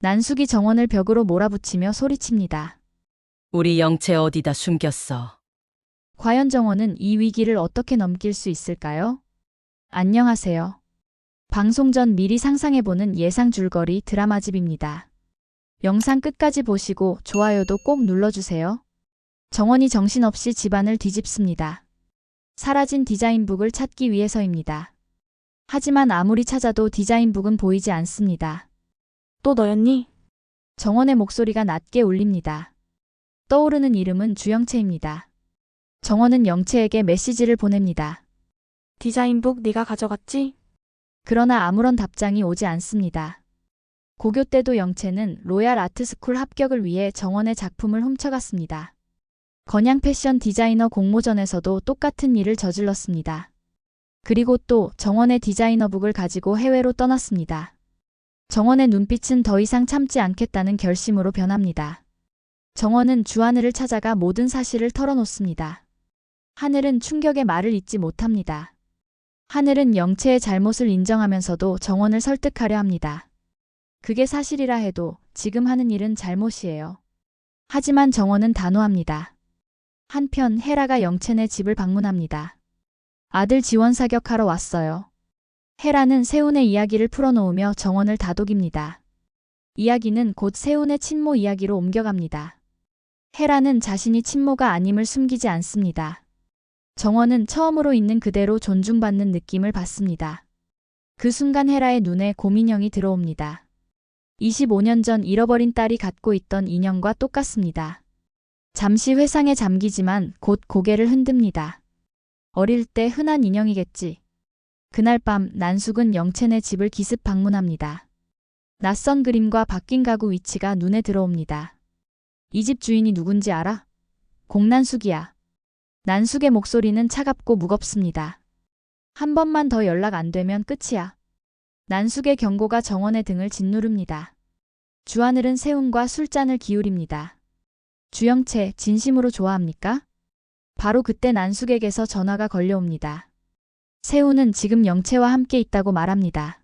난숙이 정원을 벽으로 몰아붙이며 소리칩니다. 우리 영채 어디다 숨겼어? 과연 정원은 이 위기를 어떻게 넘길 수 있을까요? 안녕하세요. 방송 전 미리 상상해보는 예상 줄거리 드라마집입니다. 영상 끝까지 보시고 좋아요도 꼭 눌러주세요. 정원이 정신없이 집안을 뒤집습니다. 사라진 디자인북을 찾기 위해서입니다. 하지만 아무리 찾아도 디자인북은 보이지 않습니다. 또 너였니? 정원의 목소리가 낮게 울립니다. 떠오르는 이름은 주영채입니다. 정원은 영채에게 메시지를 보냅니다. 디자인북 네가 가져갔지? 그러나 아무런 답장이 오지 않습니다. 고교 때도 영채는 로얄 아트스쿨 합격을 위해 정원의 작품을 훔쳐갔습니다. 건양 패션 디자이너 공모전에서도 똑같은 일을 저질렀습니다. 그리고 또 정원의 디자이너북을 가지고 해외로 떠났습니다. 정원의 눈빛은 더 이상 참지 않겠다는 결심으로 변합니다. 정원은 주하늘을 찾아가 모든 사실을 털어놓습니다. 하늘은 충격의 말을 잇지 못합니다. 하늘은 영채의 잘못을 인정하면서도 정원을 설득하려 합니다. 그게 사실이라 해도 지금 하는 일은 잘못이에요. 하지만 정원은 단호합니다. 한편 헤라가 영채네 집을 방문합니다. 아들 지원 사격하러 왔어요. 헤라는 세훈의 이야기를 풀어놓으며 정원을 다독입니다. 이야기는 곧 세훈의 친모 이야기로 옮겨갑니다. 헤라는 자신이 친모가 아님을 숨기지 않습니다. 정원은 처음으로 있는 그대로 존중받는 느낌을 받습니다. 그 순간 헤라의 눈에 고민형이 들어옵니다. 25년 전 잃어버린 딸이 갖고 있던 인형과 똑같습니다. 잠시 회상에 잠기지만 곧 고개를 흔듭니다. 어릴 때 흔한 인형이겠지. 그날 밤 난숙은 영채네 집을 기습 방문합니다. 낯선 그림과 바뀐 가구 위치가 눈에 들어옵니다. 이 집 주인이 누군지 알아? 공난숙이야. 난숙의 목소리는 차갑고 무겁습니다. 한 번만 더 연락 안 되면 끝이야. 난숙의 경고가 정원의 등을 짓누릅니다. 주하늘은 세훈과 술잔을 기울입니다. 주영채, 진심으로 좋아합니까? 바로 그때 난숙에게서 전화가 걸려옵니다. 세훈은 지금 영채와 함께 있다고 말합니다.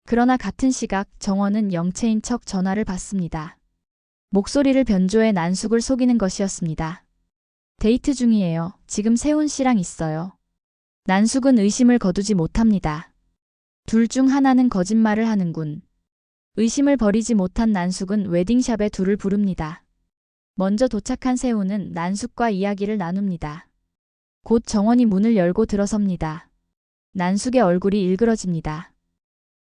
그러나 같은 시각 정원은 영채인 척 전화를 받습니다. 목소리를 변조해 난숙을 속이는 것이었습니다. 데이트 중이에요. 지금 세훈 씨랑 있어요. 난숙은 의심을 거두지 못합니다. 둘 중 하나는 거짓말을 하는군. 의심을 버리지 못한 난숙은 웨딩샵에 둘을 부릅니다. 먼저 도착한 세훈은 난숙과 이야기를 나눕니다. 곧 정원이 문을 열고 들어섭니다. 난숙의 얼굴이 일그러집니다.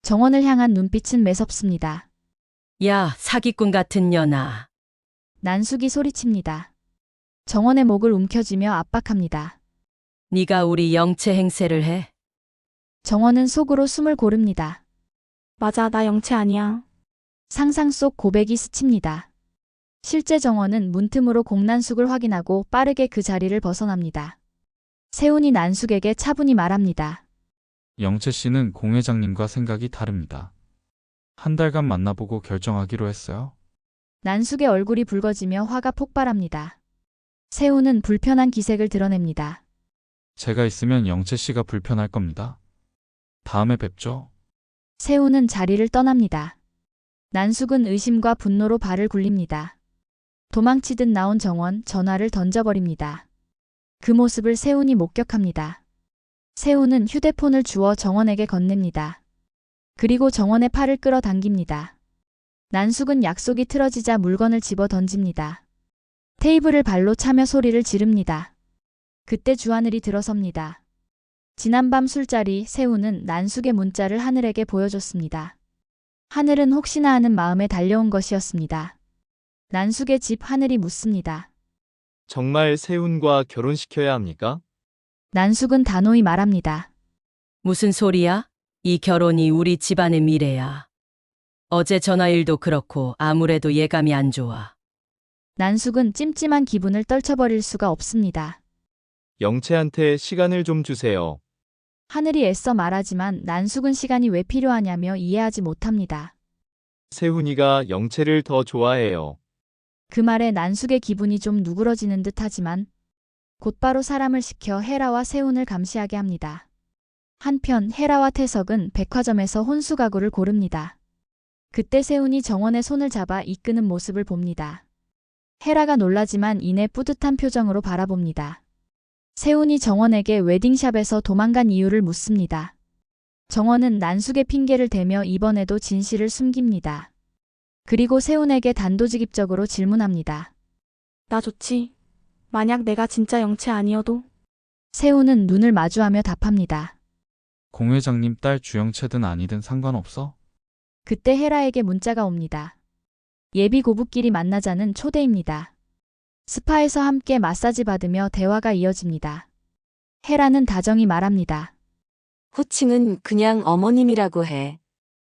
정원을 향한 눈빛은 매섭습니다. 야, 사기꾼 같은 년아. 난숙이 소리칩니다. 정원의 목을 움켜쥐며 압박합니다. 네가 우리 영채 행세를 해? 정원은 속으로 숨을 고릅니다. 맞아, 나 영채 아니야. 상상 속 고백이 스칩니다. 실제 정원은 문틈으로 공난숙을 확인하고 빠르게 그 자리를 벗어납니다. 세훈이 난숙에게 차분히 말합니다. 영채 씨는 공 회장님과 생각이 다릅니다. 한 달간 만나보고 결정하기로 했어요. 난숙의 얼굴이 붉어지며 화가 폭발합니다. 세훈은 불편한 기색을 드러냅니다. 제가 있으면 영채 씨가 불편할 겁니다. 다음에 뵙죠. 세훈은 자리를 떠납니다. 난숙은 의심과 분노로 발을 굴립니다. 도망치듯 나온 정원, 전화를 던져버립니다. 그 모습을 세훈이 목격합니다. 세훈은 휴대폰을 주워 정원에게 건넵니다. 그리고 정원의 팔을 끌어당깁니다. 난숙은 약속이 틀어지자 물건을 집어 던집니다. 테이블을 발로 차며 소리를 지릅니다. 그때 주하늘이 들어섭니다. 지난밤 술자리 세훈은 난숙의 문자를 하늘에게 보여줬습니다. 하늘은 혹시나 하는 마음에 달려온 것이었습니다. 난숙의 집 하늘이 묻습니다. 정말 세훈과 결혼시켜야 합니까? 난숙은 단호히 말합니다. 무슨 소리야? 이 결혼이 우리 집안의 미래야. 어제 전화일도 그렇고 아무래도 예감이 안 좋아. 난숙은 찜찜한 기분을 떨쳐버릴 수가 없습니다. 영채한테 시간을 좀 주세요. 하늘이 애써 말하지만 난숙은 시간이 왜 필요하냐며 이해하지 못합니다. 세훈이가 영채를 더 좋아해요. 그 말에 난숙의 기분이 좀 누그러지는 듯 하지만 곧바로 사람을 시켜 헤라와 세훈을 감시하게 합니다. 한편 헤라와 태석은 백화점에서 혼수 가구를 고릅니다. 그때 세훈이 정원의 손을 잡아 이끄는 모습을 봅니다. 헤라가 놀라지만 이내 뿌듯한 표정으로 바라봅니다. 세훈이 정원에게 웨딩샵에서 도망간 이유를 묻습니다. 정원은 난숙의 핑계를 대며 이번에도 진실을 숨깁니다. 그리고 세훈에게 단도직입적으로 질문합니다. 나 좋지. 만약 내가 진짜 영채 아니어도? 세훈은 눈을 마주하며 답합니다. 공 회장님 딸 주영채든 아니든 상관없어? 그때 헤라에게 문자가 옵니다. 예비 고부끼리 만나자는 초대입니다. 스파에서 함께 마사지 받으며 대화가 이어집니다. 헤라는 다정히 말합니다. 호칭은 그냥 어머님이라고 해.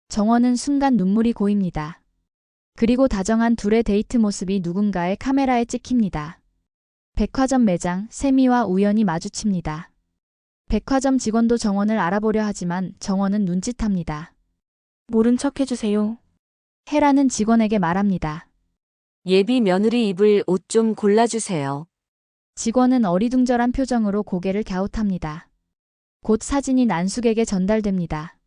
정원은 순간 눈물이 고입니다. 그리고 다정한 둘의 데이트 모습이 누군가의 카메라에 찍힙니다. 백화점 매장, 세미와 우연히 마주칩니다. 백화점 직원도 정원을 알아보려 하지만 정원은 눈짓합니다. 모른 척 해주세요. 헤라는 직원에게 말합니다. 예비 며느리 입을 옷 좀 골라주세요. 직원은 어리둥절한 표정으로 고개를 갸웃합니다. 곧 사진이 난숙에게 전달됩니다.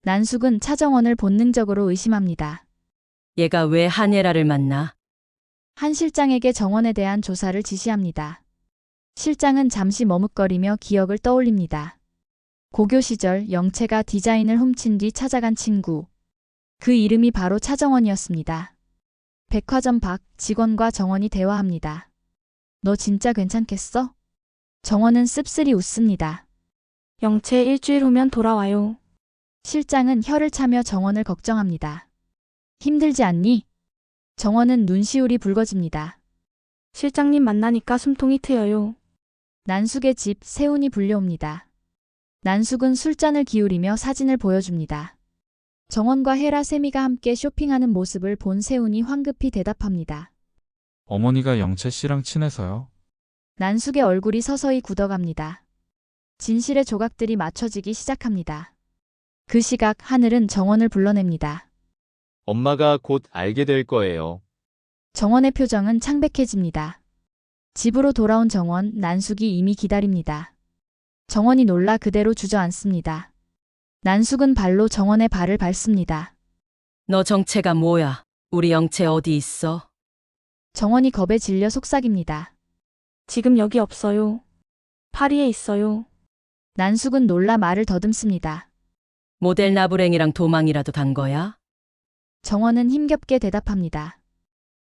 난숙은 차정원을 본능적으로 의심합니다. 얘가 왜 한예라를 만나? 한 실장에게 정원에 대한 조사를 지시합니다. 실장은 잠시 머뭇거리며 기억을 떠올립니다. 고교 시절 영채가 디자인을 훔친 뒤 찾아간 친구. 그 이름이 바로 차정원이었습니다. 백화점 밖 직원과 정원이 대화합니다. 너 진짜 괜찮겠어? 정원은 씁쓸히 웃습니다. 영채 일주일 후면 돌아와요. 실장은 혀를 차며 정원을 걱정합니다. 힘들지 않니? 정원은 눈시울이 붉어집니다. 실장님 만나니까 숨통이 트여요. 난숙의 집 세훈이 불려옵니다. 난숙은 술잔을 기울이며 사진을 보여줍니다. 정원과 헤라 세미가 함께 쇼핑하는 모습을 본 세훈이 황급히 대답합니다. 어머니가 영채 씨랑 친해서요. 난숙의 얼굴이 서서히 굳어갑니다. 진실의 조각들이 맞춰지기 시작합니다. 그 시각 하늘은 정원을 불러냅니다. 엄마가 곧 알게 될 거예요. 정원의 표정은 창백해집니다. 집으로 돌아온 정원, 난숙이 이미 기다립니다. 정원이 놀라 그대로 주저앉습니다. 난숙은 발로 정원의 발을 밟습니다. 너 정체가 뭐야? 우리 영채 어디 있어? 정원이 겁에 질려 속삭입니다. 지금 여기 없어요. 파리에 있어요. 난숙은 놀라 말을 더듬습니다. 모델 나부랭이랑 도망이라도 간 거야? 정원은 힘겹게 대답합니다.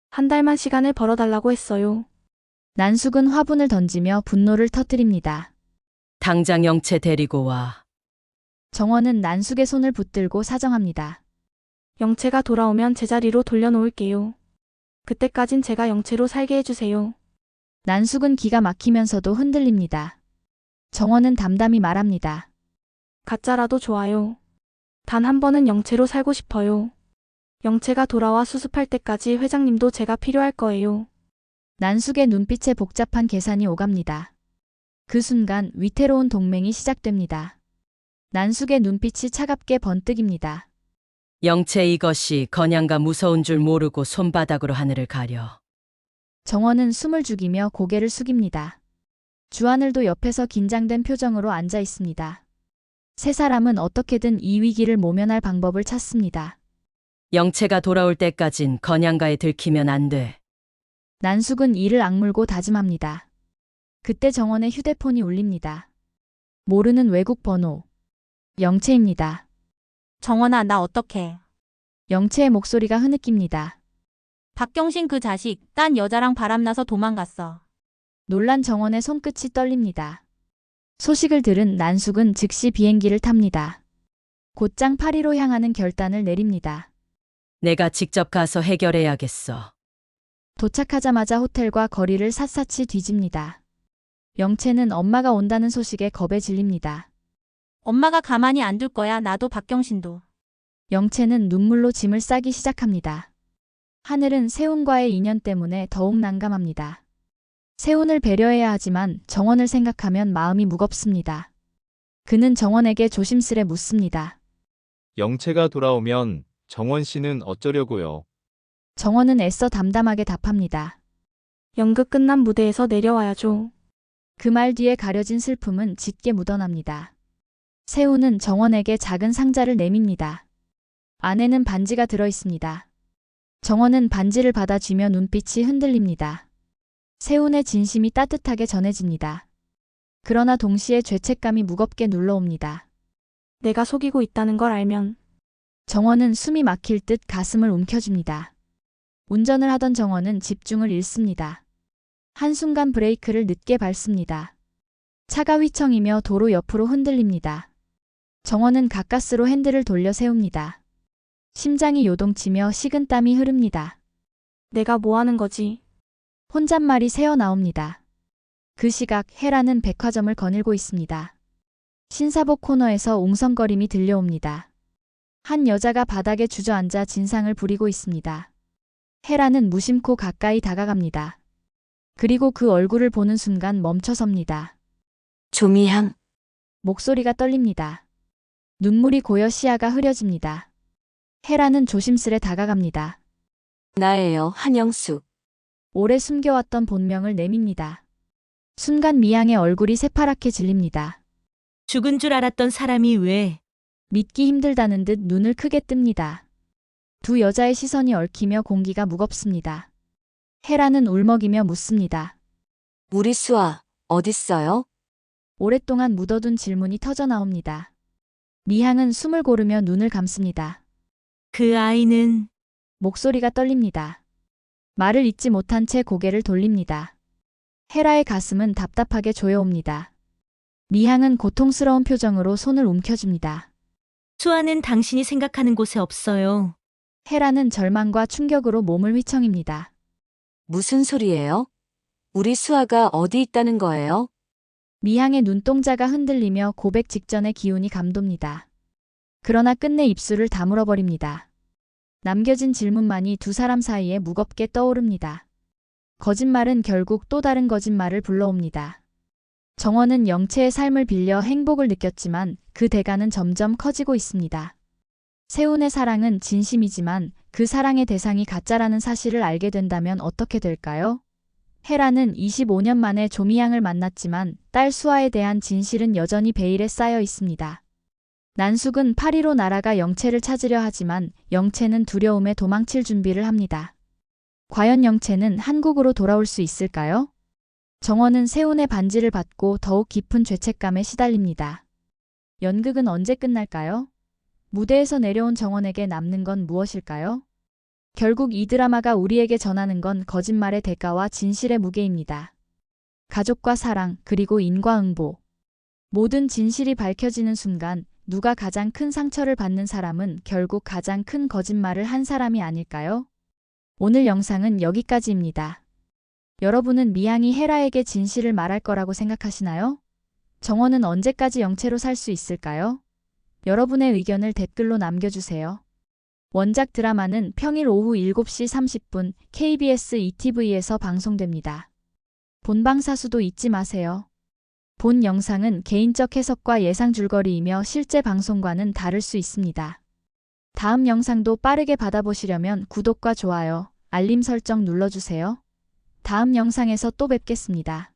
한 달만 시간을 벌어달라고 했어요. 난숙은 화분을 던지며 분노를 터뜨립니다. 당장 영채 데리고 와. 정원은 난숙의 손을 붙들고 사정합니다. 영채가 돌아오면 제자리로 돌려놓을게요. 그때까진 제가 영채로 살게 해주세요. 난숙은 기가 막히면서도 흔들립니다. 정원은 담담히 말합니다. 가짜라도 좋아요. 단 한 번은 영채로 살고 싶어요. 영채가 돌아와 수습할 때까지 회장님도 제가 필요할 거예요. 난숙의 눈빛에 복잡한 계산이 오갑니다. 그 순간 위태로운 동맹이 시작됩니다. 난숙의 눈빛이 차갑게 번뜩입니다. 영채 이것이 건양가 무서운 줄 모르고 손바닥으로 하늘을 가려. 정원은 숨을 죽이며 고개를 숙입니다. 주하늘도 옆에서 긴장된 표정으로 앉아 있습니다. 세 사람은 어떻게든 이 위기를 모면할 방법을 찾습니다. 영채가 돌아올 때까진 건양가에 들키면 안 돼. 난숙은 이를 악물고 다짐합니다. 그때 정원의 휴대폰이 울립니다. 모르는 외국 번호. 영채입니다. 정원아, 나 어떡해. 영채의 목소리가 흐느낍니다. 박경신 그 자식, 딴 여자랑 바람나서 도망갔어. 놀란 정원의 손끝이 떨립니다. 소식을 들은 난숙은 즉시 비행기를 탑니다. 곧장 파리로 향하는 결단을 내립니다. 내가 직접 가서 해결해야겠어. 도착하자마자 호텔과 거리를 샅샅이 뒤집니다. 영채는 엄마가 온다는 소식에 겁에 질립니다. 엄마가 가만히 안 둘 거야. 나도 박경신도. 영채는 눈물로 짐을 싸기 시작합니다. 하늘은 세훈과의 인연 때문에 더욱 난감합니다. 세훈을 배려해야 하지만 정원을 생각하면 마음이 무겁습니다. 그는 정원에게 조심스레 묻습니다. 영채가 돌아오면 정원 씨는 어쩌려고요? 정원은 애써 담담하게 답합니다. 연극 끝난 무대에서 내려와야죠. 그 말 뒤에 가려진 슬픔은 짙게 묻어납니다. 세훈은 정원에게 작은 상자를 내밉니다. 안에는 반지가 들어 있습니다. 정원은 반지를 받아 쥐며 눈빛이 흔들립니다. 세훈의 진심이 따뜻하게 전해집니다. 그러나 동시에 죄책감이 무겁게 눌러옵니다. 내가 속이고 있다는 걸 알면 정원은 숨이 막힐 듯 가슴을 움켜쥡니다. 운전을 하던 정원은 집중을 잃습니다. 한순간 브레이크를 늦게 밟습니다. 차가 휘청이며 도로 옆으로 흔들립니다. 정원은 가까스로 핸들을 돌려 세웁니다. 심장이 요동치며 식은땀이 흐릅니다. 내가 뭐 하는 거지? 혼잣말이 새어나옵니다. 그 시각 헤라는 백화점을 거닐고 있습니다. 신사복 코너에서 웅성거림이 들려옵니다. 한 여자가 바닥에 주저앉아 진상을 부리고 있습니다. 헤라는 무심코 가까이 다가갑니다. 그리고 그 얼굴을 보는 순간 멈춰섭니다. 조미향, 목소리가 떨립니다. 눈물이 고여 시야가 흐려집니다. 헤라는 조심스레 다가갑니다. 나예요, 한영숙. 오래 숨겨왔던 본명을 내밉니다. 순간 미향의 얼굴이 새파랗게 질립니다. 죽은 줄 알았던 사람이 왜? 믿기 힘들다는 듯 눈을 크게 뜹니다. 두 여자의 시선이 얽히며 공기가 무겁습니다. 헤라는 울먹이며 묻습니다. 우리 수아, 어딨어요? 오랫동안 묻어둔 질문이 터져나옵니다. 미향은 숨을 고르며 눈을 감습니다. 그 아이는 목소리가 떨립니다. 말을 잇지 못한 채 고개를 돌립니다. 헤라의 가슴은 답답하게 조여옵니다. 미향은 고통스러운 표정으로 손을 움켜줍니다. 수아는 당신이 생각하는 곳에 없어요. 헤라는 절망과 충격으로 몸을 휘청입니다. 무슨 소리예요? 우리 수아가 어디 있다는 거예요? 미향의 눈동자가 흔들리며 고백 직전의 기운이 감돕니다. 그러나 끝내 입술을 다물어버립니다. 남겨진 질문만이 두 사람 사이에 무겁게 떠오릅니다. 거짓말은 결국 또 다른 거짓말을 불러옵니다. 정원은 영채의 삶을 빌려 행복을 느꼈지만 그 대가는 점점 커지고 있습니다. 세훈의 사랑은 진심이지만 그 사랑의 대상이 가짜라는 사실을 알게 된다면 어떻게 될까요? 헤라는 25년 만에 조미향을 만났지만 딸 수아에 대한 진실은 여전히 베일에 쌓여 있습니다. 난숙은 파리로 날아가 영채를 찾으려 하지만 영채는 두려움에 도망칠 준비를 합니다. 과연 영채는 한국으로 돌아올 수 있을까요? 정원은 세훈의 반지를 받고 더욱 깊은 죄책감에 시달립니다. 연극은 언제 끝날까요? 무대에서 내려온 정원에게 남는 건 무엇일까요? 결국 이 드라마가 우리에게 전하는 건 거짓말의 대가와 진실의 무게입니다. 가족과 사랑, 그리고 인과응보. 모든 진실이 밝혀지는 순간 누가 가장 큰 상처를 받는 사람은 결국 가장 큰 거짓말을 한 사람이 아닐까요? 오늘 영상은 여기까지입니다. 여러분은 미향이 헤라에게 진실을 말할 거라고 생각하시나요? 정원은 언제까지 영채로 살 수 있을까요? 여러분의 의견을 댓글로 남겨주세요. 원작 드라마는 평일 오후 7시 30분 KBS ETV에서 방송됩니다. 본방사수도 잊지 마세요. 본 영상은 개인적 해석과 예상 줄거리이며 실제 방송과는 다를 수 있습니다. 다음 영상도 빠르게 받아보시려면 구독과 좋아요, 알림 설정 눌러주세요. 다음 영상에서 또 뵙겠습니다.